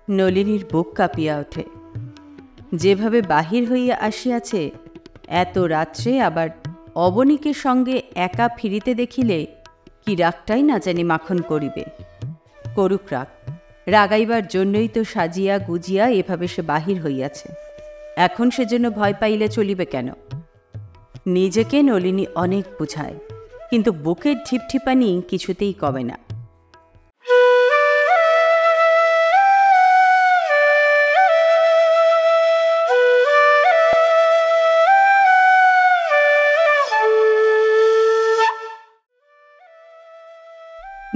নলিনীর বুক কাঁপিয়া ওঠে। যেভাবে বাহির হইয়া আসিয়াছে, এত রাত্রে আবার অবনীকে সঙ্গে একা ফিরিতে দেখিলে কি রাগটাই না জানি মাখন করিবে। করুক রাগ, রাগাইবার জন্যই তো সাজিয়া গুজিয়া এভাবে সে বাহির হইয়াছে। এখন সেজন্য ভয় পাইলে চলিবে কেন? নিজেকে নলিনী অনেক বুঝায়, কিন্তু বুকের ঢিপঢিপানি কিছুতেই কমে না।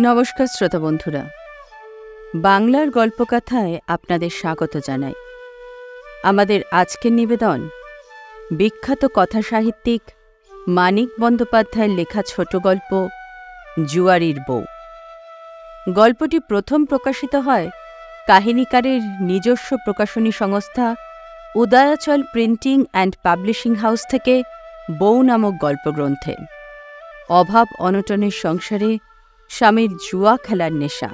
নমস্কার শ্রোতা বন্ধুরা, বাংলার গল্পকথায় আপনাদের স্বাগত জানাই। আমাদের আজকের নিবেদন বিখ্যাত কথা সাহিত্যিক মানিক বন্দ্যোপাধ্যায়ের লেখা ছোট গল্প জুয়ারির বউ। গল্পটি প্রথম প্রকাশিত হয় কাহিনীকারের নিজস্ব প্রকাশনী সংস্থা Udayachal printing and publishing house থেকে বউ নামক গল্পগ্রন্থে। অভাব অনটনের সংসারে স্বামীর জুয়া খেলার নেশা,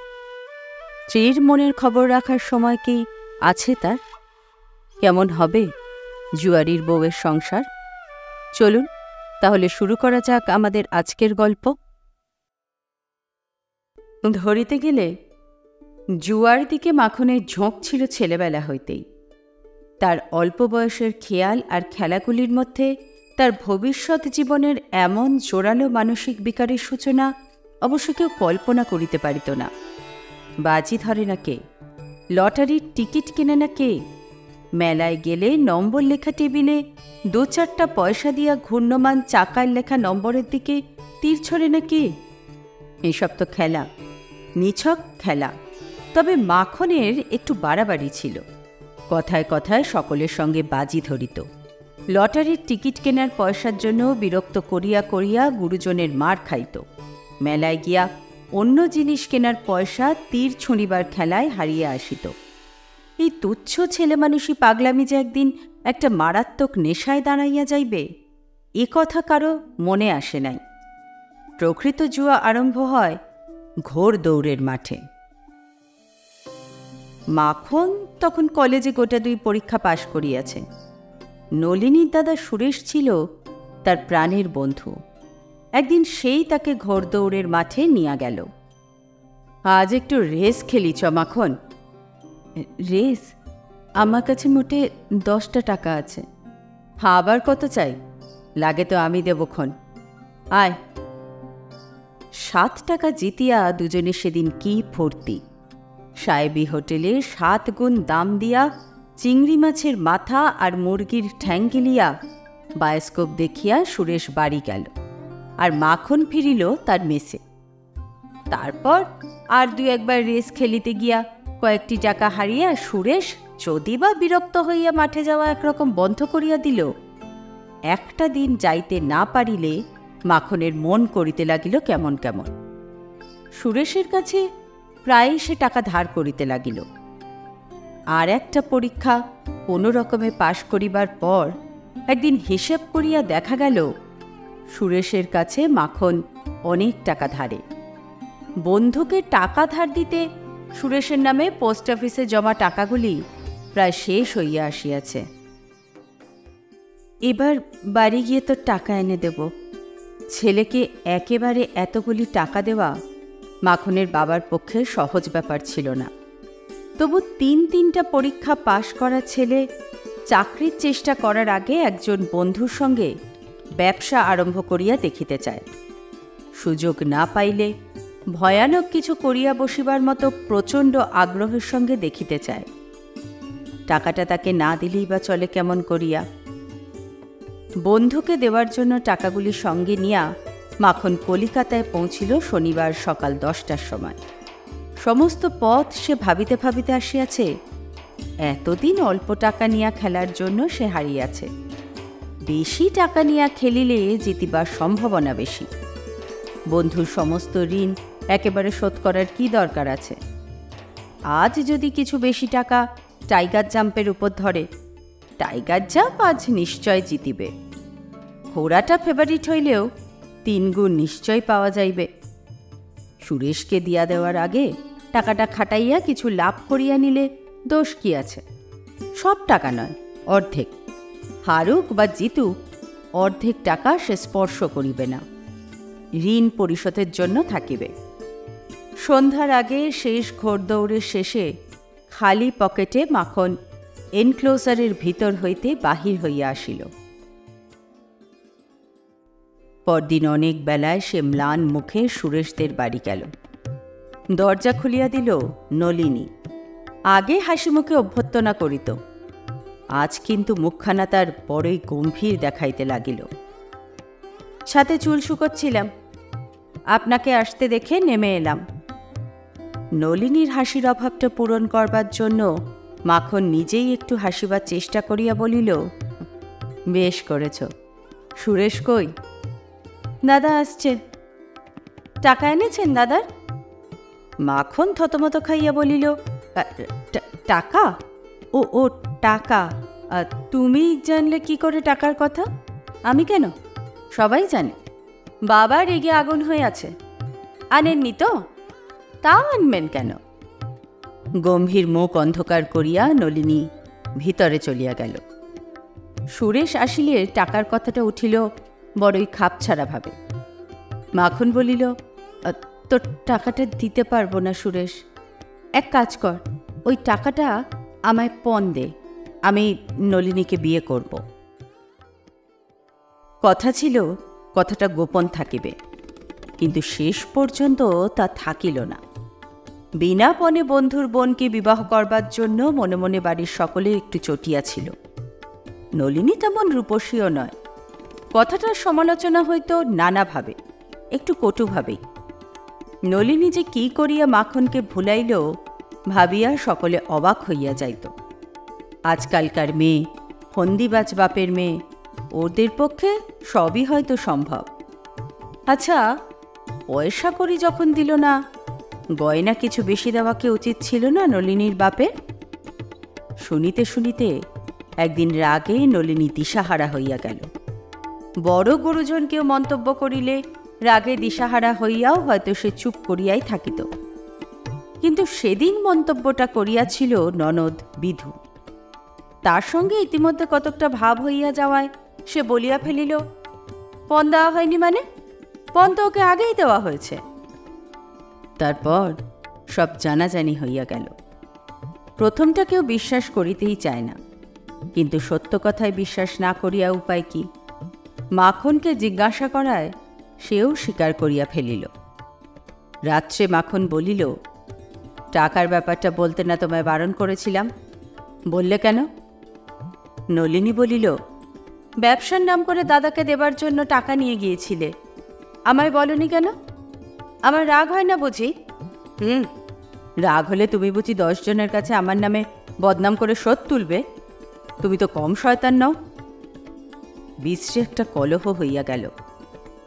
স্ত্রীর মনের খবর রাখার সময় কি আছে তার? কেমন হবে জুয়ারির বউয়ের সংসার? চলুন তাহলে শুরু করা যাক আমাদের আজকের গল্প। ধরিতে গেলে জুয়ার দিকে মাখনের ঝোঁক ছিল ছেলেবেলা হইতেই। তার অল্প বয়সের খেয়াল আর খেলাগুলির মধ্যে তার ভবিষ্যৎ জীবনের এমন জোরালো মানসিক বিকারের সূচনা অবশ্য কেউ কল্পনা করিতে পারিত না। বাজি ধরে না কে, লটারির টিকিট কেনে না কে, মেলায় গেলে নম্বর লেখা টেবিলে 2-4টা পয়সা দিয়া ঘূর্ণমান চাকার লেখা নম্বরের দিকে তীর ছড়ে না কে। এসব তো খেলা, নিছক খেলা। তবে মাখনের একটু বাড়াবাড়ি ছিল। কথায় কথায় সকলের সঙ্গে বাজি ধরিত। লটারির টিকিট কেনার পয়সার জন্য বিরক্ত করিয়া করিয়া গুরুজনের মার খাইত। মেলায় গিয়া অন্য জিনিস কেনার পয়সা তীর ছুঁড়িবার খেলায় হারিয়ে আসিত। এই তুচ্ছ ছেলে মানুষই পাগলামি যে একদিন একটা মারাত্মক নেশায় দাঁড়াইয়া যাইবে, এ কথা কারো মনে আসে নাই। প্রকৃত জুয়া আরম্ভ হয় ঘোর দৌড়ের মাঠে। মাখন তখন কলেজে গোটা 2 পরীক্ষা পাশ করিয়াছে। নলিনীর দাদা সুরেশ ছিল তার প্রাণের বন্ধু। একদিন সেই তাকে ঘোর দৌড়ের মাঠে নিয়ে গেল। আজ একটু রেস খেলি চ মাখন। রেস? আমার কাছে মোটে 10টা টাকা আছে। আবার কত চাই? লাগে তো আমি দেবক্ষণ। আয়। 7 টাকা জিতিয়া দুজনে সেদিন কি ফুর্তি! সাহেবী হোটেলে 7 গুণ দাম দিয়া চিংড়ি মাছের মাথা আর মুরগির ঠ্যাং গিলিয়া বায়োস্কোপ দেখিয়া সুরেশ বাড়ি গেল, আর মাখন ফিরিল তার মেসে। তারপর আর 2-1বার রেস খেলিতে গিয়া কয়েকটি টাকা হারিয়া সুরেশ যদি বা বিরক্ত হইয়া মাঠে যাওয়া একরকম বন্ধ করিয়া দিল। একটা দিন যাইতে না পারিলে মাখনের মন করিতে লাগিল কেমন কেমন। সুরেশের কাছে প্রায় সে টাকা ধার করিতে লাগিল। আর একটা পরীক্ষা কোনো রকমে পাশ করিবার পর একদিন হিসেব করিয়া দেখা গেল সুরেশের কাছে মাখন অনেক টাকা ধারে। বন্ধুকে টাকা ধার দিতে সুরেশের নামে পোস্ট অফিসে জমা টাকাগুলি প্রায় শেষ হইয়া আসিয়াছে। এবার বাড়ি গিয়ে তো টাকা এনে দেব। ছেলেকে একেবারে এতগুলি টাকা দেওয়া মাখনের বাবার পক্ষে সহজ ব্যাপার ছিল না। তবু 3-3টা পরীক্ষা পাশ করা ছেলে চাকরির চেষ্টা করার আগে একজন বন্ধুর সঙ্গে ব্যবসা আরম্ভ করিয়া দেখিতে চায়। সুযোগ না পাইলে ভয়ানক কিছু করিয়া বসিবার মতো প্রচণ্ড আগ্রহের সঙ্গে দেখিতে চায়। টাকাটা তাকে না দিলেই বা চলে কেমন করিয়া? বন্ধুকে দেওয়ার জন্য টাকাগুলি সঙ্গে নিয়া মাখন কলিকাতায় পৌঁছিল শনিবার সকাল 10টার সময়। সমস্ত পথ সে ভাবিতে ভাবিতে আসিয়াছে, এতদিন অল্প টাকা নিয়া খেলার জন্য সে হারিয়াছে। বেশি টাকা নিয়া খেলিলে জিতিবার সম্ভাবনা বেশি। বন্ধুর সমস্ত ঋণ একেবারে শোধ করার কি দরকার আছে? আজ যদি কিছু বেশি টাকা টাইগার জাম্পের উপর ধরে, টাইগার জাম্প আজ নিশ্চয় জিতিবে। ঘোড়াটা ফেভারিট হইলেও 3 গুণ নিশ্চয় পাওয়া যাইবে। সুরেশকে দিয়া দেওয়ার আগে টাকাটা খাটাইয়া কিছু লাভ করিয়া নিলে দোষ কি আছে? সব টাকা নয়, অর্ধেক। হারুক বা জিতুক, অর্ধেক টাকা সে স্পর্শ করিবে না, ঋণ পরিশোধের জন্য থাকিবে। সন্ধ্যার আগে শেষ ঘোড়দৌড়ের শেষে খালি পকেটে মাখন এনক্লোজারের ভিতর হইতে বাহির হইয়া আসিল। পরদিন অনেক বেলায় সে ম্লান মুখে সুরেশদের বাড়ি গেল। দরজা খুলিয়া দিল নলিনী। আগে হাসি মুখে অভ্যর্থনা করিত, আজ কিন্তু মুখখানা তার বড়ই গম্ভীর দেখাইতে লাগিল। ছাতে চুল শুকোচ্ছিলাম, আপনাকে আসতে দেখে নেমে এলাম। নলিনীর হাসির অভাবটা পূরণ করবার জন্য মাখন নিজেই একটু হাসিবার চেষ্টা করিয়া বলিল, বেশ করেছ। সুরেশ কই? দাদা আসছে। টাকা এনেছেন দাদার? মাখন থতমত খাইয়া বলিল, টাকা? ও ও টাকা, তুমি জানলে কি করে টাকার কথা? আমি কেন? সবাই জানে। বাবা রেগে আগুন হয়ে আছে। আনেননি তো? তা আনবেন কেন? গম্ভীর মুখ অন্ধকার করিয়া নলিনী ভিতরে চলিয়া গেল। সুরেশ আসিলে টাকার কথাটা উঠিল বড়ই খাপছাড়া ভাবে। মাখন বলিল, তোর টাকাটা দিতে পারবো না সুরেশ। এক কাজ কর, ওই টাকাটা আমায় পণ দে, আমি নলিনীকে বিয়ে করব। কথা ছিল কথাটা গোপন থাকিবে, কিন্তু শেষ পর্যন্ত তা থাকিল না। বিনা পণে বন্ধুর বোনকে বিবাহ করবার জন্য মনে মনে বাড়ির সকলে একটু চটিয়া ছিল। নলিনী তেমন রূপসীও নয়। কথাটার সমালোচনা হইত নানাভাবে, একটু কটুভাবেই। নলিনী যে কি করিয়া মাখনকে ভুলাইল ভাবিয়া সকলে অবাক হইয়া যাইত। আজকালকার মেয়ে, ফন্দিবাজ বাপের মেয়ে, ওদের পক্ষে সবই হয়তো সম্ভব। আচ্ছা, পয়সা করি যখন দিল না, গয়না কিছু বেশি দেওয়াকে উচিত ছিল না নলিনীর বাপের? শুনিতে শুনিতে একদিন রাগে নলিনী দিশাহারা হইয়া গেল। বড় গুরুজন কেউ মন্তব্য করিলে রাগে দিশাহারা হইয়াও হয়তো সে চুপ করিয়াই থাকিত, কিন্তু সেদিন মন্তব্যটা করিয়াছিল ননদ বিধু। তার সঙ্গে ইতিমধ্যে কতকটা ভাব হইয়া যাওয়ায় সে বলিয়া ফেলিল, পণ দেওয়া হয়নি মানে? পণ তো ওকে আগেই দেওয়া হয়েছে। তারপর সব জানাজানি হইয়া গেল। প্রথমটা কেউ বিশ্বাস করিতেই চায় না, কিন্তু সত্য কথায় বিশ্বাস না করিয়া উপায় কি? মাখনকে জিজ্ঞাসা করায় সেও স্বীকার করিয়া ফেলিল। রাত্রে মাখন বলিল, টাকার ব্যাপারটা বলতে না তোমায় বারণ করেছিলাম, বললে কেন? নলিনী বলিল, ব্যবসার নাম করে দাদাকে দেবার জন্য টাকা নিয়ে গিয়েছিলে, আমায় বলনি কেন? আমার রাগ হয় না বুঝি? রাগ হলে তুমি বুঝি 10 জনের কাছে আমার নামে বদনাম করে শোধ তুলবে? তুমি তো কম শয়তান নও। বিশ্রে একটা কলহ হইয়া গেল।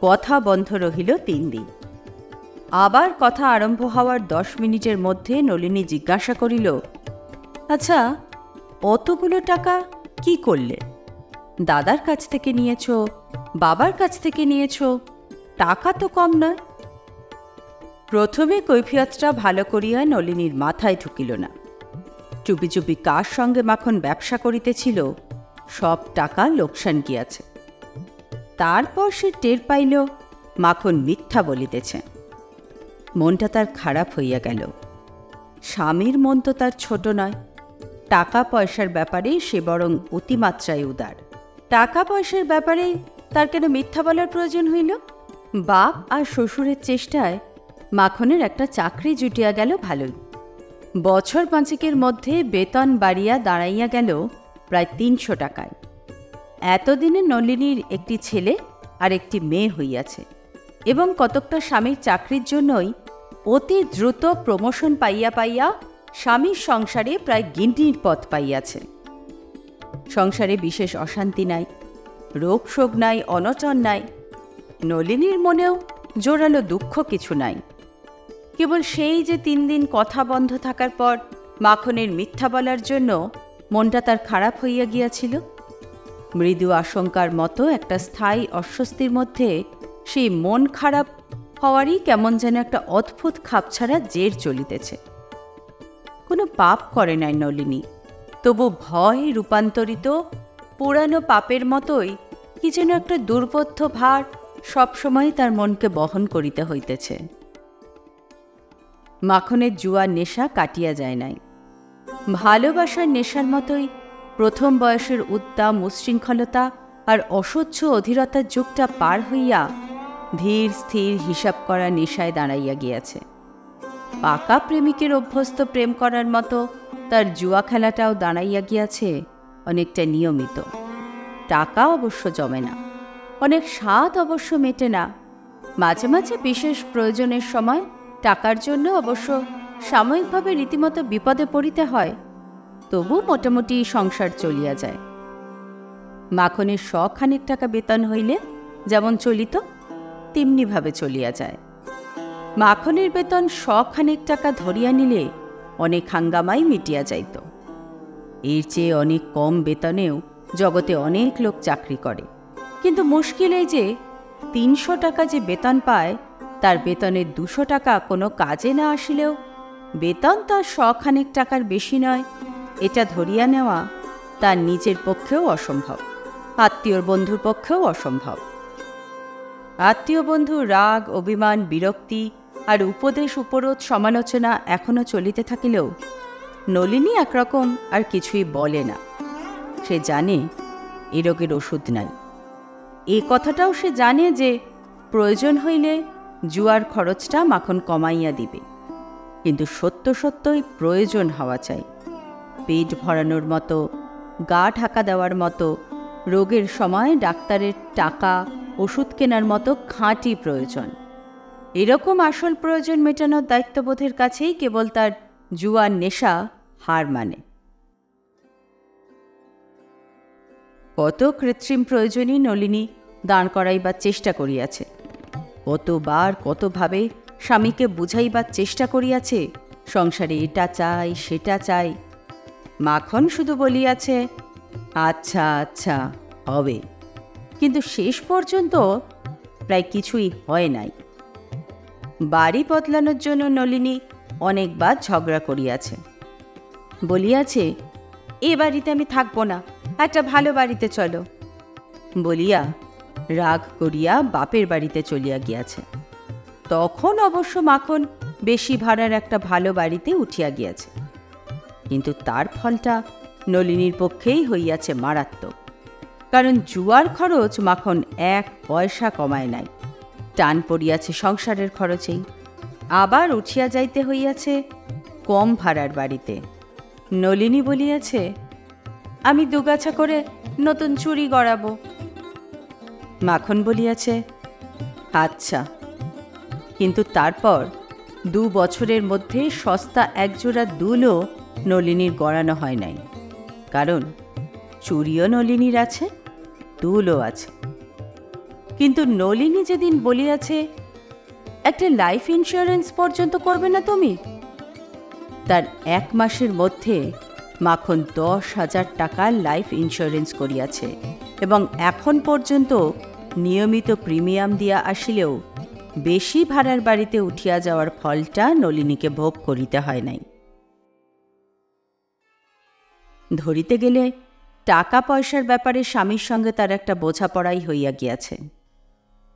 কথা বন্ধ রহিল 3 দিন। আবার কথা আরম্ভ হওয়ার 10 মিনিটের মধ্যে নলিনী জিজ্ঞাসা করিল, আচ্ছা, অতগুলো টাকা কি করলে? দাদার কাছ থেকে নিয়েছ, বাবার কাছ থেকে নিয়েছ, টাকা তো কম নয়। প্রথমে কৈফিয়তটা ভালো করিয়া নলিনীর মাথায় ঢুকিল না। চুপি চুপি কার সঙ্গে মাখন ব্যবসা করিতেছিল সব টাকা লোকসান গিয়াছে। তারপর সে টের পাইল মাখন মিথ্যা বলিতেছে। মনটা তার খারাপ হইয়া গেল। স্বামীর মন তো তার ছোট নয়। টাকা পয়সার ব্যাপারে সে বরং অতিমাত্রায় উদার। টাকা পয়সার ব্যাপারে তার কেন মিথ্যা বলার প্রয়োজন হইল? বাপ আর শ্বশুরের চেষ্টায় মাখনের একটা চাকরি জুটিয়া গেল ভালোই। বছর 5 মধ্যে বেতন বাড়িয়া দাঁড়াইয়া গেল প্রায় 300 টাকায়। এতদিনে নলিনীর একটি ছেলে আর একটি মেয়ে হইয়াছে, এবং কতকটা স্বামীর চাকরির জন্যই অতি দ্রুত প্রমোশন পাইয়া পাইয়া স্বামীর সংসারে প্রায় গিন্নির পথ পাইয়াছে। সংসারে বিশেষ অশান্তি নাই, রোগ শোক নাই, অনটন নাই। নলিনীর মনেও জোরালো দুঃখ কিছু নাই। কেবল সেই যে 3 দিন কথা বন্ধ থাকার পর মাখনের মিথ্যা বলার জন্য মনটা তার খারাপ হইয়া গিয়াছিল। মৃদু আশঙ্কার মতো একটা স্থায়ী অস্বস্তির মধ্যে সেই মন খারাপ হওয়ারই কেমন যেন একটা অদ্ভুত খাপছাড়া জের চলিতেছে। কোনো পাপ করে নাই নলিনী, তবু ভয় রূপান্তরিত পুরানো পাপের মতোই কি যেন একটা দুর্বোধ্য ভার সবসময় তার মনকে বহন করিতে হইতেছে। মাখনের জুয়ার নেশা কাটিয়া যায় নাই। ভালোবাসার নেশার মতোই প্রথম বয়সের উদ্দাম উচ্ছৃঙ্খলতা আর অসহ্য অধীরতার যুগটা পার হইয়া ধীর স্থির হিসাব করা নেশায় দাঁড়াইয়া গিয়াছে। পাকা প্রেমিকের অভ্যস্ত প্রেম করার মতো তার জুয়া খেলাটাও দাঁড়াইয়া গিয়াছে অনেকটা নিয়মিত। টাকা অবশ্য জমে না, অনেক স্বাদ অবশ্য মেটে না, মাঝে মাঝে বিশেষ প্রয়োজনের সময় টাকার জন্য অবশ্য সাময়িকভাবে রীতিমতো বিপদে পড়িতে হয়, তবু মোটামুটি সংসার চলিয়া যায়। মাখনের 100 টাকা বেতন হইলে যেমন চলিত তেমনিভাবে চলিয়া যায়। মাখনের বেতন 100 টাকা ধরিয়া নিলে অনেক হাঙ্গামাই মিটিয়া যাইত। এর চেয়ে অনেক কম বেতনেও জগতে অনেক লোক চাকরি করে, কিন্তু মুশকিল এই যে 300 টাকা যে বেতন পায় তার বেতনের 200 টাকা কোনো কাজে না আসিলেও বেতন তার 100 টাকার বেশি নয়, এটা ধরিয়া নেওয়া তার নিজের পক্ষেও অসম্ভব, আত্মীয় বন্ধুর পক্ষেও অসম্ভব। আত্মীয় বন্ধুর রাগ, অভিমান, বিরক্তি আর উপদেশ উপরোধ সমালোচনা এখনও চলিতে থাকিলেও নলিনী একরকম আর কিছুই বলে না। সে জানে এ রোগের ওষুধ নাই। এ কথাটাও সে জানে যে প্রয়োজন হইলে জুয়ার খরচটা মাখন কমাইয়া দিবে, কিন্তু সত্য সত্যই প্রয়োজন হওয়া চাই। পেট ভরানোর মতো, গা ঢাকা দেওয়ার মতো, রোগের সময় ডাক্তারের টাকা, ওষুধ কেনার মতো খাঁটি প্রয়োজন। এরকম আসল প্রয়োজন মেটানোর দায়িত্ববোধের কাছেই কেবল তার জুয়ার নেশা হার মানে। কত কৃত্রিম প্রয়োজনই নলিনী দাঁড় করাইবার চেষ্টা করিয়াছে, কতবার কতভাবে স্বামীকে বুঝাইবার চেষ্টা করিয়াছে সংসারে এটা চাই সেটা চাই। মাখন শুধু বলিয়াছে আচ্ছা আচ্ছা হবে, কিন্তু শেষ পর্যন্ত প্রায় কিছুই হয় নাই। বাড়ি বদলানোর জন্য নলিনী অনেকবার ঝগড়া করিয়াছে, বলিয়াছে এ বাড়িতে আমি থাকবো না, একটা ভালো বাড়িতে চলো বলিয়া রাগ করিয়া বাপের বাড়িতে চলিয়া গিয়াছে। তখন অবশ্য মাখন বেশি ভাড়ার একটা ভালো বাড়িতে উঠিয়া গিয়াছে, কিন্তু তার ফলটা নলিনীর পক্ষেই হইয়াছে মারাত্মক। কারণ জুয়ার খরচ মাখন 1 পয়সা কমায় নাই, টান পড়িয়াছে সংসারের খরচেই। আবার উঠিয়া যাইতে হইয়াছে কম ভাড়ার বাড়িতে। নলিনী বলিয়াছে আমি দুগাছা করে নতুন চুড়ি গড়াবো। মাখন বলিয়াছে আচ্ছা, কিন্তু তারপর 2 বছরের মধ্যে সস্তা একজোড়া দুলও নলিনীর গড়ানো হয় নাই। কারণ চুড়িও নলিনীর আছে, দুলও আছে। কিন্তু নলিনী যেদিন বলিয়াছে একটা লাইফ ইন্স্যুরেন্স পর্যন্ত করবে না তুমি, তার 1 মাসের মধ্যে মাখন 10,000 টাকার লাইফ ইন্স্যুরেন্স করিয়াছে, এবং এখন পর্যন্ত নিয়মিত প্রিমিয়াম দিয়া আসিলেও বেশি ভাড়ার বাড়িতে উঠিয়া যাওয়ার ফলটা নলিনীকে ভোগ করিতে হয় নাই। ধরিতে গেলে টাকা পয়সার ব্যাপারে স্বামীর সঙ্গে তার একটা বোঝাপড়াই হইয়া গিয়াছে,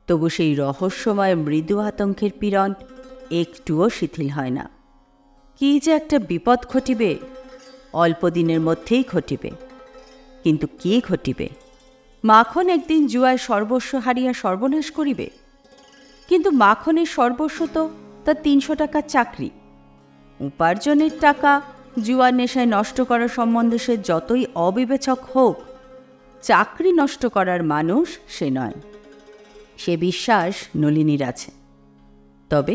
তবু সেই রহস্যময় মৃদু আতঙ্কের পীড়ন একটুও শিথিল হয় না। কি যে একটা বিপদ ঘটিবে, অল্প দিনের মধ্যেই ঘটিবে। কিন্তু কি ঘটিবে? মাখন একদিন জুয়ায় সর্বস্ব হারিয়া সর্বনাশ করিবে। কিন্তু মাখনের সর্বস্ব তো তার 300 টাকার চাকরি। উপার্জনের টাকা জুয়ার নেশায় নষ্ট করার সম্বন্ধে সে যতই অবিবেচক হোক, চাকরি নষ্ট করার মানুষ সে নয়, সে বিশ্বাস নলিনীর আছে। তবে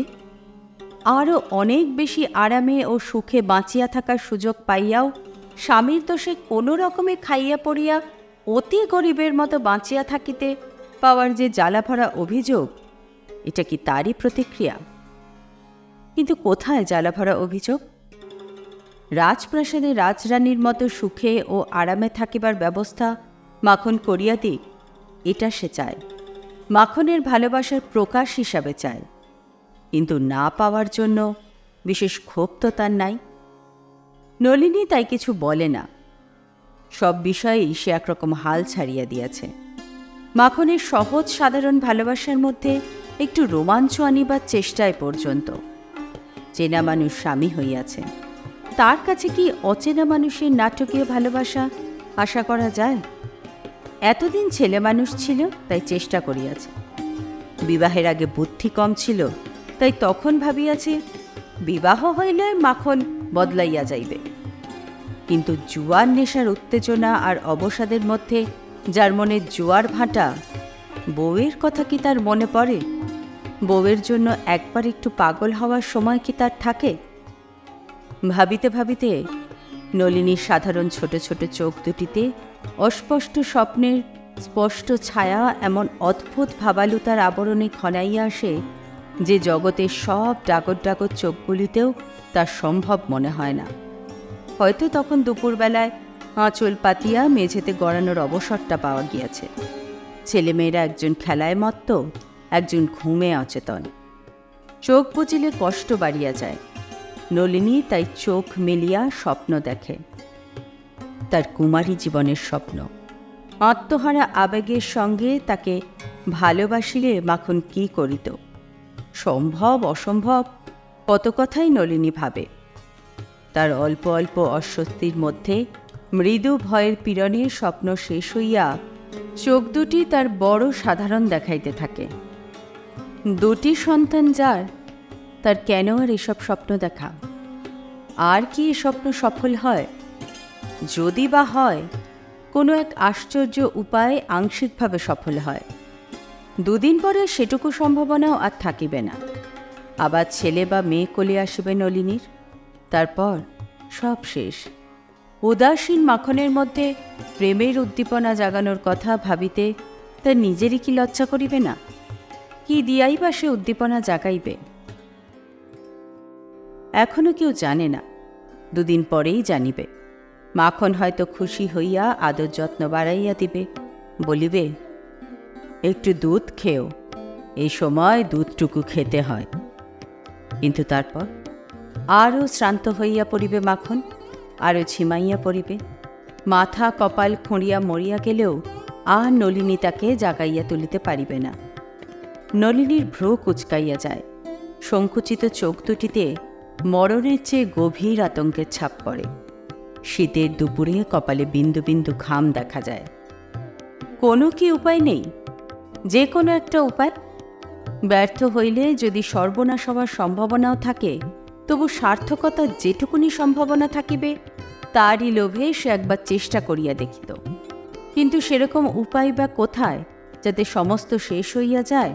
আরও অনেক বেশি আরামে ও সুখে বাঁচিয়া থাকার সুযোগ পাইয়াও স্বামীর দোষে কোনো রকমে খাইয়া পড়িয়া অতি গরিবের মতো বাঁচিয়া থাকিতে পাওয়ার যে জ্বালাভরা অভিযোগ, এটা কি তারই প্রতিক্রিয়া? কিন্তু কোথায় জ্বালাভরা অভিযোগ? রাজপ্রাসাদে রাজরানীর মতো সুখে ও আরামে থাকিবার ব্যবস্থা মাখন করিয়া দিক, এটা সে চায়, মাখনের ভালোবাসার প্রকাশ হিসাবে চায়। কিন্তু না পাওয়ার জন্য বিশেষ ক্ষোভ তো তার নাই। নলিনী তাই কিছু বলে না। সব বিষয়েই সে একরকম হাল ছাড়িয়া দিয়েছে। মাখনের সহজ সাধারণ ভালোবাসার মধ্যে একটু রোমাঞ্চ আনিবার চেষ্টায় পর্যন্ত। চেনা মানুষ স্বামী হইয়াছে, তার কাছে কি অচেনা মানুষের নাটকীয় ভালোবাসা আশা করা যায়? এতদিন ছেলে মানুষ ছিল তাই চেষ্টা করিয়াছে। বিবাহের আগে বুদ্ধি কম ছিল, তাই তখন ভাবিয়াছে বিবাহ হইলে মাখন বদলাইয়া যাইবে। কিন্তু জুয়ার নেশার উত্তেজনা আর অবসাদের মধ্যে যার মনে জোয়ার ভাটা, বউয়ের কথা কি তার মনে পড়ে? বউয়ের জন্য একবার একটু পাগল হওয়ার সময় কি তার থাকে? ভাবিতে ভাবিতে নলিনীর সাধারণ ছোট ছোট চোখ দুটিতে অস্পষ্ট স্বপ্নের স্পষ্ট ছায়া এমন অদ্ভুত ভাবালুতার আবরণে ঘনাইয়া আসে যে জগতের সব ডাগর ডাগর চোখগুলিতেও তার সম্ভব মনে হয় না। হয়তো তখন দুপুরবেলায় আঁচল পাতিয়া মেঝেতে গড়ানোর অবসরটা পাওয়া গিয়াছে। ছেলেমেয়েরা একজন খেলায় মত্ত, একজন ঘুমে অচেতন। চোখ বুজিলে কষ্ট বাড়িয়া যায়। নলিনী তাই চোখ মেলিয়া স্বপ্ন দেখে, তার কুমারী জীবনের স্বপ্ন। আত্মহারা আবেগের সঙ্গে তাকে ভালোবাসিলে মাখন কি করিত? সম্ভব অসম্ভব কত কথাই নলিনী ভাবে। তার অল্প অল্প অস্বস্তির মধ্যে মৃদু ভয়ের পীড়নে স্বপ্ন শেষ হইয়া চোখ দুটি তার বড় সাধারণ দেখাইতে থাকে। দুটি সন্তান যার, তার কেন আর এসব স্বপ্ন দেখা? আর কি এ স্বপ্ন সফল হয়? যদি বা হয়, কোনো এক আশ্চর্য উপায়ে আংশিকভাবে সফল হয়। দুদিন পরে সেটুকু সম্ভাবনাও আর থাকিবে না। আবার ছেলে বা মেয়ে কোলে আসিবে নলিনীর। তারপর সব শেষ। উদাসীন মাখনের মধ্যে প্রেমের উদ্দীপনা জাগানোর কথা ভাবিতে তার নিজেরই কি লজ্জা করিবে না? কি দিয়াই বা সে উদ্দীপনা জাগাইবে? এখনো কেউ জানে না, দুদিন পরেই জানিবে। মাখন হয়তো খুশি হইয়া আদর যত্ন বাড়াইয়া দিবে, বলিবে একটু দুধ খেও, এই সময় দুধটুকু খেতে হয়। কিন্তু তারপর আরও শ্রান্ত হইয়া পড়িবে মাখন, আরও ঝিমাইয়া পড়িবে। মাথা কপাল খুঁড়িয়া মরিয়া গেলেও আর নলিনী তাকে জাগাইয়া তুলিতে পারিবে না। নলিনীর ভ্রু কুচকাইয়া যায়, সংকুচিত চোখ দুটিতে মরণের চেয়ে গভীর আতঙ্কের ছাপ পড়ে। শীতের দুপুরে কপালে বিন্দু বিন্দু ঘাম দেখা যায়। কোনো কি উপায় নেই? যে কোনো একটা উপায়। ব্যর্থ হইলে যদি সর্বনাশ হওয়ার সম্ভাবনাও থাকে, তবু সার্থকতার যেটুকুনি সম্ভাবনা থাকিবে তারই লোভে সে একবার চেষ্টা করিয়া দেখিত। কিন্তু সেরকম উপায় বা কোথায় যাতে সমস্ত শেষ হইয়া যায়,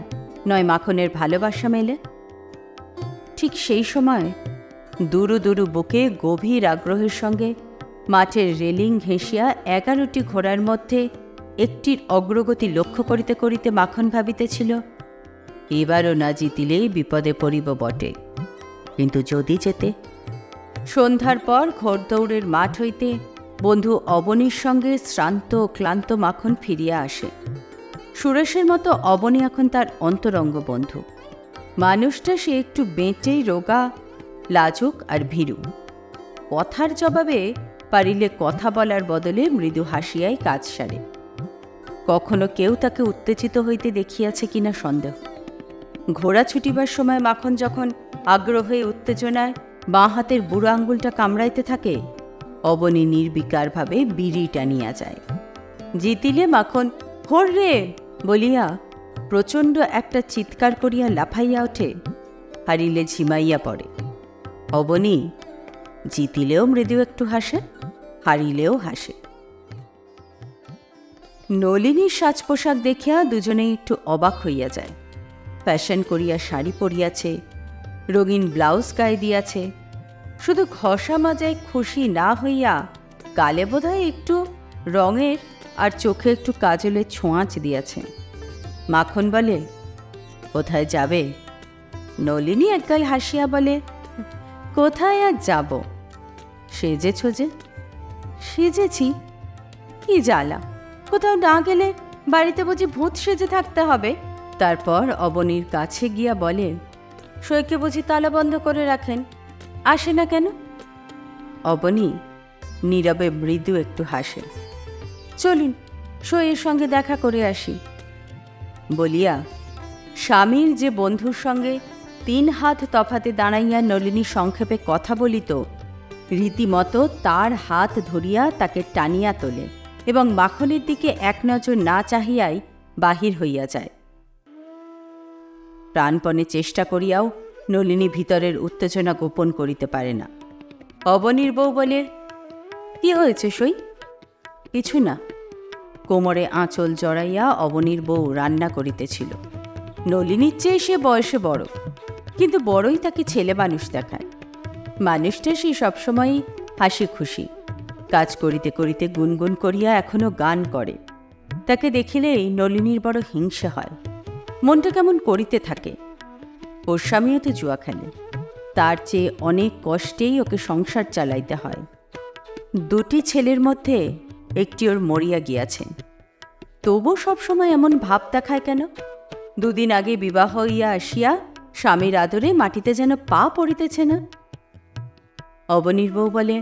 নয় মাখনের ভালোবাসা মেলে? ঠিক সেই সময় দুরু দুরু বুকে গভীর আগ্রহের সঙ্গে মাঠের রেলিং ঘেঁষিয়া 11টি ঘোড়ার মধ্যে একটির অগ্রগতি লক্ষ্য করিতে করিতে মাখন ভাবিতেছিল, এবারও না জিতিলেই বিপদে পড়িব বটে, কিন্তু যদি যেতে। সন্ধ্যার পর ঘোড়দৌড়ের মাঠ হইতে বন্ধু অবনীর সঙ্গে শ্রান্ত ক্লান্ত মাখন ফিরিয়া আসে। সুরেশের মতো অবনী এখন তার অন্তরঙ্গ বন্ধু। মানুষটা সে একটু বেঁটেই রোগা, লাজুক আর ভীরু। কথার জবাবে পারিলে কথা বলার বদলে মৃদু হাসিয়াই কাজ সারে। কখনো কেউ তাকে উত্তেজিত হইতে দেখিয়াছে কিনা সন্দেহ। ঘোড়া ছুটিবার সময় মাখন যখন আগ্রহে উত্তেজনায় বাঁ হাতের বুড়ো আঙ্গুলটা কামড়াইতে থাকে, অবনী নির্বিকারভাবে বিড়ি টানিয়া যায়। জিতিলে মাখন হর্রে বলিয়া প্রচণ্ড একটা চিৎকার করিয়া লাফাইয়া ওঠে, হারিলে ঝিমাইয়া পড়ে। অবনী জিতিলেও মৃদু একটু হাসে, হারিলেও হাসে। নলিনীর সাজ পোশাক দেখিয়া দুজনেই একটু অবাক হইয়া যায়। ফ্যাশন করিয়া শাড়ি পরিয়াছে, রঙিন ব্লাউজ গায়ে দিয়াছে। শুধু ঘষা মাজায় খুশি না হইয়া গালে বোধহয় একটু রঙের আর চোখে একটু কাজলের ছোঁয়াচ দিয়াছে। মাখন বলে, কোথায় যাবে? নলিনী একগাল হাসিয়া বলে, কোথায় আর যাব? সেজেছ যে? সেজেছি, কি জ্বালা, কোথাও না গেলে বাড়িতে বুঝি ভূত সেজে থাকতে হবে? তারপর অবনীর কাছে গিয়া বলে, সইকে বুঝি তালা বন্ধ করে রাখেন, আসে না কেন? অবনী নীরবে মৃদু একটু হাসে। চলুন সইয়ের সঙ্গে দেখা করে আসি বলিয়া স্বামীর যে বন্ধুর সঙ্গে 3 হাত তফাতে দাঁড়াইয়া নলিনী সংক্ষেপে কথা বলিত, রীতিমতো তার হাত ধরিয়া তাকে টানিয়া তোলে এবং মাখনের দিকে এক নজর না চাহিয়াই বাহির হইয়া যায়। প্রাণপণে চেষ্টা করিয়াও নলিনী ভিতরের উত্তেজনা গোপন করিতে পারে না। অবনীর বউ বলে, কি হয়েছে সই? কিছু না। কোমরে আঁচল জড়াইয়া অবনীর বউ রান্না করিতেছিল। নলিনীর চেয়ে সে বয়সে বড়, কিন্তু বড়ই তাকে ছেলে মানুষ দেখায়। মানুষটা সে সবসময়ই হাসি খুশি, কাজ করিতে করিতে গুনগুন করিয়া এখনো গান করে। তাকে দেখিলেই নলিনীর বড় হিংসা হয়, মনটা কেমন করিতে থাকে। ওর স্বামীও তো জুয়া খেলে, তার চেয়ে অনেক কষ্টেই ওকে সংসার চালাইতে হয়। 2টি ছেলের মধ্যে একটি ওর মরিয়া গিয়াছে, তবু সবসময় এমন ভাব দেখায় কেন? 2 দিন আগে বিবাহ হইয়া আসিয়া স্বামীর আদরে মাটিতে যেন পা পড়িতেছে না। অবনীর বউ বলে,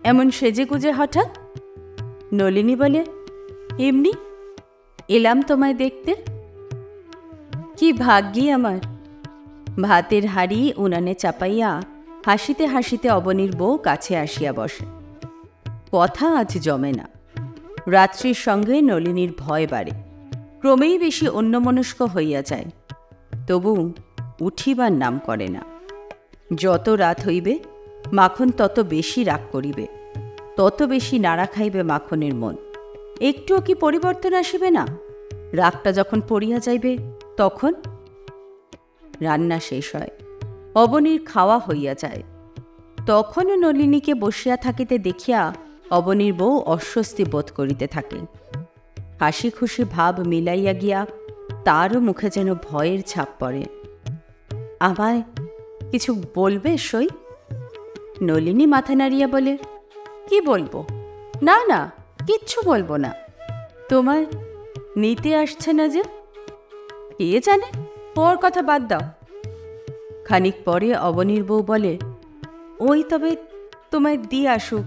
এমন সেজে গুজে হঠাৎ? নলিনী বলে, এমনি এলাম তোমায় দেখতে। কি ভাগ্যি আমার। ভাতের হাঁড়ি উনানে চাপাইয়া হাসিতে হাসিতে অবনীর বউ কাছে আসিয়া বসে। কথা আজ জমে না। রাত্রির সঙ্গে নলিনীর ভয় বাড়ে, ক্রমেই বেশি অন্যমনস্ক হইয়া যায়। তবু উঠিবার নাম করে না। যত রাত হইবে মাখন তত বেশি রাগ করিবে, তত বেশি নাড়া খাইবে মাখনের মন। একটুও কি পরিবর্তন আসিবে না? রাগটা যখন পড়িয়া যাইবে তখন। রান্না শেষ হয়, অবনীর খাওয়া হইয়া যায়। তখনও নলিনীকে বসিয়া থাকিতে দেখিয়া অবনীর বউ অস্বস্তি বোধ করিতে থাকে। হাসি খুশি ভাব মিলাইয়া গিয়া তারও মুখে যেন ভয়ের ছাপ পড়ে। আমায় কিছু বলবে সই? নলিনী মাথা নাড়িয়া বলে, কি বলবো? না না, কিচ্ছু বলবো না। তোমায় নিতে আসছে না যে? কে জানে, ওর কথা বাদ দাও। খানিক পরে অবনীর বউ বলে, ওই তবে তোমায় দিয়ে আসুক,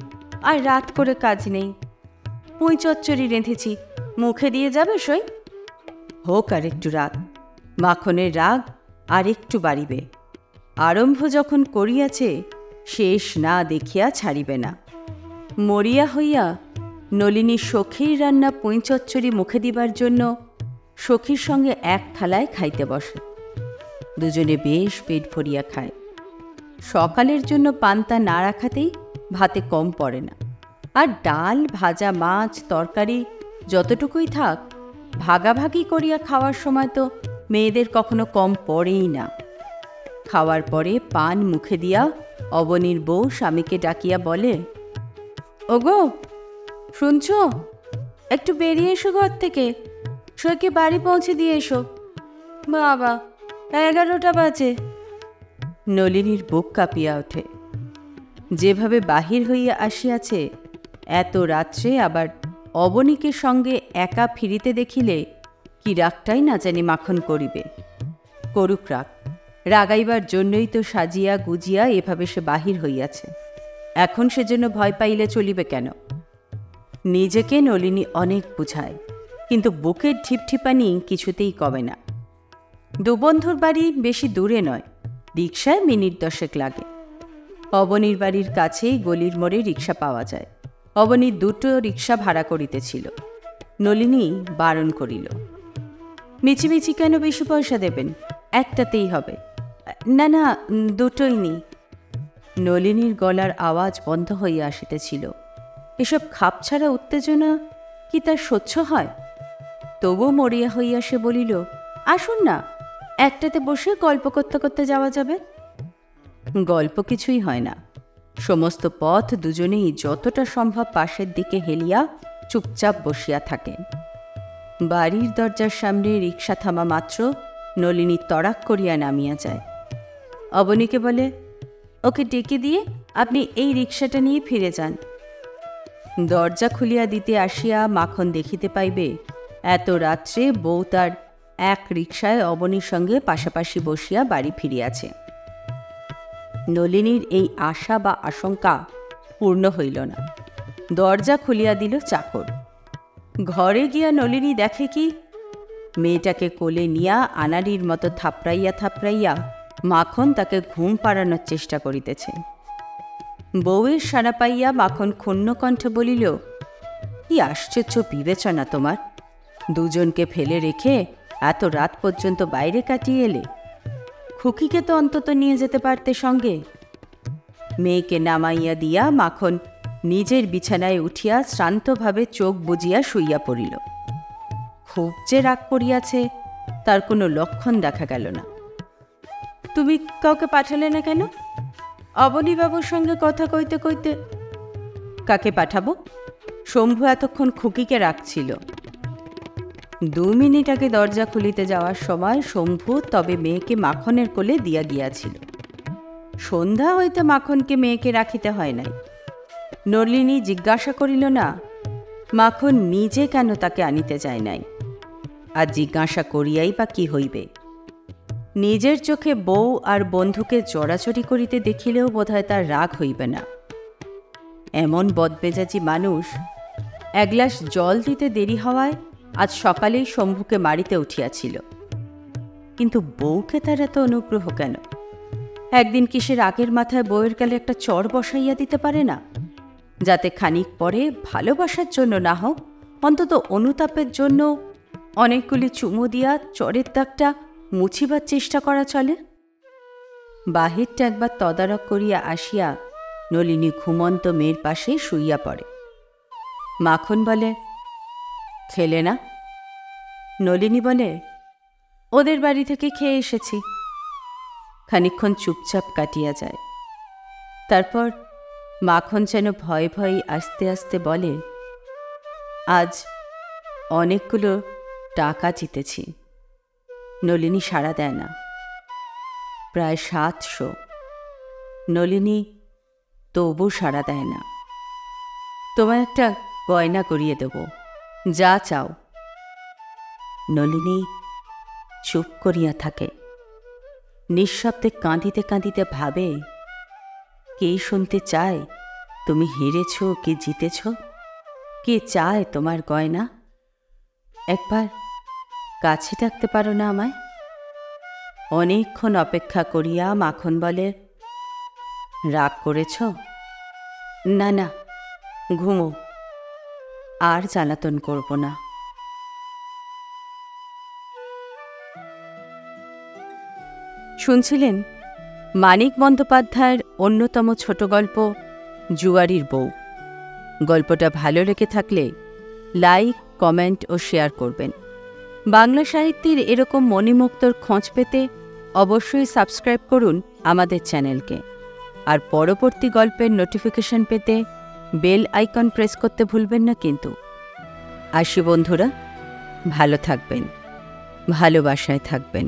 আর রাত করে কাজ নেই। পুঁই চচ্চড়ি রেঁধেছি, মুখে দিয়ে যাবে সই? হোক আর একটু রাত, মাখনের রাগ আর একটু বাড়িবে। আরম্ভ যখন করিয়াছে শেষ না দেখিয়া ছাড়িবে না। মরিয়া হইয়া নলিনী সখীর রান্না পুঁই চচ্চড়ি মুখে দিবার জন্য সখীর সঙ্গে এক থালায় খাইতে বসে। দুজনে বেশ পেট ভরিয়া খায়। সকালের জন্য পান্তা না রাখাতেই ভাতে কম পড়ে না। আর ডাল ভাজা মাছ তরকারি যতটুকুই থাক, ভাগাভাগি করিয়া খাওয়ার সময় তো মেয়েদের কখনো কম পড়েই না। খাওয়ার পরে পান মুখে দিয়া অবনীর বউ স্বামীকে ডাকিয়া বলে, ওগো শুনছ, একটু বেরিয়ে এসো ঘর থেকে, সইকে বাড়ি পৌঁছে দিয়ে এসো। বাবা, 11টা বাজে। নলিনীর বুক কাঁপিয়া ওঠে। যেভাবে বাহির হইয়া আসিয়াছে, এত রাত্রে আবার অবনীকে সঙ্গে একা ফিরিতে দেখিলে কি রাগটাই না জানি মাখন করিবে। করুক রাগ, রাগাইবার জন্যই তো সাজিয়া গুজিয়া এভাবে সে বাহির হইয়াছে। এখন সেজন্য ভয় পাইলে চলিবে কেন? নিজেকে নলিনী অনেক বুঝায়, কিন্তু বুকের ঢিপঢিপানি কিছুতেই কমে না। 2 বন্ধুর বাড়ি বেশি দূরে নয়, রিকশায় মিনিট 10 লাগে। অবনীর বাড়ির কাছেই গলির মোড়ে রিকশা পাওয়া যায়। অবনীর 2টো রিকশা ভাড়া করিতেছিল। নলিনী বারণ করিল, মিছিমিছি কেন বেশি পয়সা দেবেন? একটাতেই হবে। না না, 2টোই নি। নলিনীর গলার আওয়াজ বন্ধ হইয়া আসিতেছিল। এসব খাপছাড়া উত্তেজনা কি তার সহ্য হয়? তবু মরিয়া হইয়া সে বলিল, আসুন না, একটাতে বসে গল্প করতে করতে যাওয়া যাবে। গল্প কিছুই হয় না। সমস্ত পথ দুজনেই যতটা সম্ভব পাশের দিকে হেলিয়া চুপচাপ বসিয়া থাকেন। বাড়ির দরজার সামনে রিকশা থামা মাত্র নলিনী তড়াক করিয়া নামিয়া যায়। অবনীকে বলে, ওকে ডেকে দিয়ে আপনি এই রিকশাটা নিয়ে ফিরে যান। দরজা খুলিয়া দিতে আসিয়া মাখন দেখিতে পাইবে এত রাত্রে বউ তার এক রিকশায় অবনীর সঙ্গে পাশাপাশি বসিয়া বাড়ি ফিরিয়াছে। নলিনীর এই আশা বা আশঙ্কা পূর্ণ হইল না। দরজা খুলিয়া দিল চাকর। ঘরে গিয়া নলিনী দেখে কি, মেয়েটাকে কোলে নিয়া আনাড়ির মতো থাপড়াইয়া থাপড়াইয়া মাখন তাকে ঘুম পাড়ানোর চেষ্টা করিতেছে। বউয়ের সাড়া পাইয়া মাখন ক্ষুণ্ণ কণ্ঠে বলিল, কি আশ্চর্য বিবেচনা তোমার! দুজনকে ফেলে রেখে এত রাত পর্যন্ত বাইরে কাটিয়ে এলে। খুকিকে তো অন্তত নিয়ে যেতে পারতে সঙ্গে। মেয়েকে নামাইয়া দিয়া মাখন নিজের বিছানায় উঠিয়া শ্রান্তভাবে চোখ বুজিয়া শুইয়া পড়িল। খুব যে রাগ করিয়াছে তার কোনো লক্ষণ দেখা গেল না। তুমি কাউকে পাঠালে না কেন? অবনীবাবুর সঙ্গে কথা কইতে কইতে। কাকে পাঠাবো? শম্ভু এতক্ষণ খুকিকে রাখছিল। 2 মিনিট আগে দরজা খুলিতে যাওয়ার সময় শম্ভু তবে মেয়েকে মাখনের কোলে দিয়া গিয়াছিল। সন্ধ্যা হইতে মাখনকে মেয়েকে রাখিতে হয় নাই। নলিনী জিজ্ঞাসা করিল না, মাখন নিজে কেন তাকে আনিতে যায় নাই। আর জিজ্ঞাসা করিয়াই বা কি হইবে? নিজের চোখে বউ আর বন্ধুকে চড়াচড়ি করিতে দেখিলেও বোধহয় তার রাগ হইবে না। এমন বদমেজাজি মানুষ, 1 গ্লাস জল দিতে দেরি হওয়ায় আজ সকালেই শম্ভুকে মারিতে উঠিয়াছিল। কিন্তু বউকে তার এত অনুগ্রহ কেন? একদিন কিসের আগের মাথায় বউয়ের গালে একটা চড় বসাইয়া দিতে পারে না, যাতে খানিক পরে ভালোবাসার জন্য না হোক অন্তত অনুতাপের জন্য অনেকগুলি চুমু দিয়া চড়ের দাগটা মুছিবার চেষ্টা করা চলে? বাহিরটা একবার তদারক করিয়া আসিয়া নলিনী ঘুমন্ত মেয়ের পাশে শুইয়া পড়ে। মাখন বলে, খেলে না? নলিনী বলে, ওদের বাড়ি থেকে খেয়ে এসেছি। খানিকক্ষণ চুপচাপ কাটিয়া যায়। তারপর মাখন যেন ভয়ে ভয়ে আস্তে আস্তে বলে, আজ অনেকগুলো টাকা জিতেছি। নলিনী সাড়া দেয় না। প্রায় 700। নলিনী তবু সাড়া দেয় না। তোমায় একটা গয়না করিয়ে দেব, যা চাও। নলিনী চুপ করিয়া থাকে। নিঃশব্দে কাঁদিতে কাঁদিতে ভাবে, কে শুনতে চায় তুমি হেরেছ কি জিতেছ? কে চায় তোমার গয়না? একবার কাছে ডাকতে পারো না আমায়? অনেকক্ষণ অপেক্ষা করিয়া মাখন বলে, রাগ করেছ? না না, ঘুমো, আর জ্বালাতন করব না। শুনছিলেন মানিক বন্দ্যোপাধ্যায়ের অন্যতম ছোট গল্প জুয়ারির বউ। গল্পটা ভালো লেগে থাকলে লাইক, কমেন্ট ও শেয়ার করবেন। বাংলা সাহিত্যের এরকম মণিমুক্তর খোঁজ পেতে অবশ্যই সাবস্ক্রাইব করুন আমাদের চ্যানেলকে। আর পরবর্তী গল্পের নোটিফিকেশন পেতে বেল আইকন প্রেস করতে ভুলবেন না কিন্তু। আসি বন্ধুরা, ভালো থাকবেন, ভালোবাসায় থাকবেন।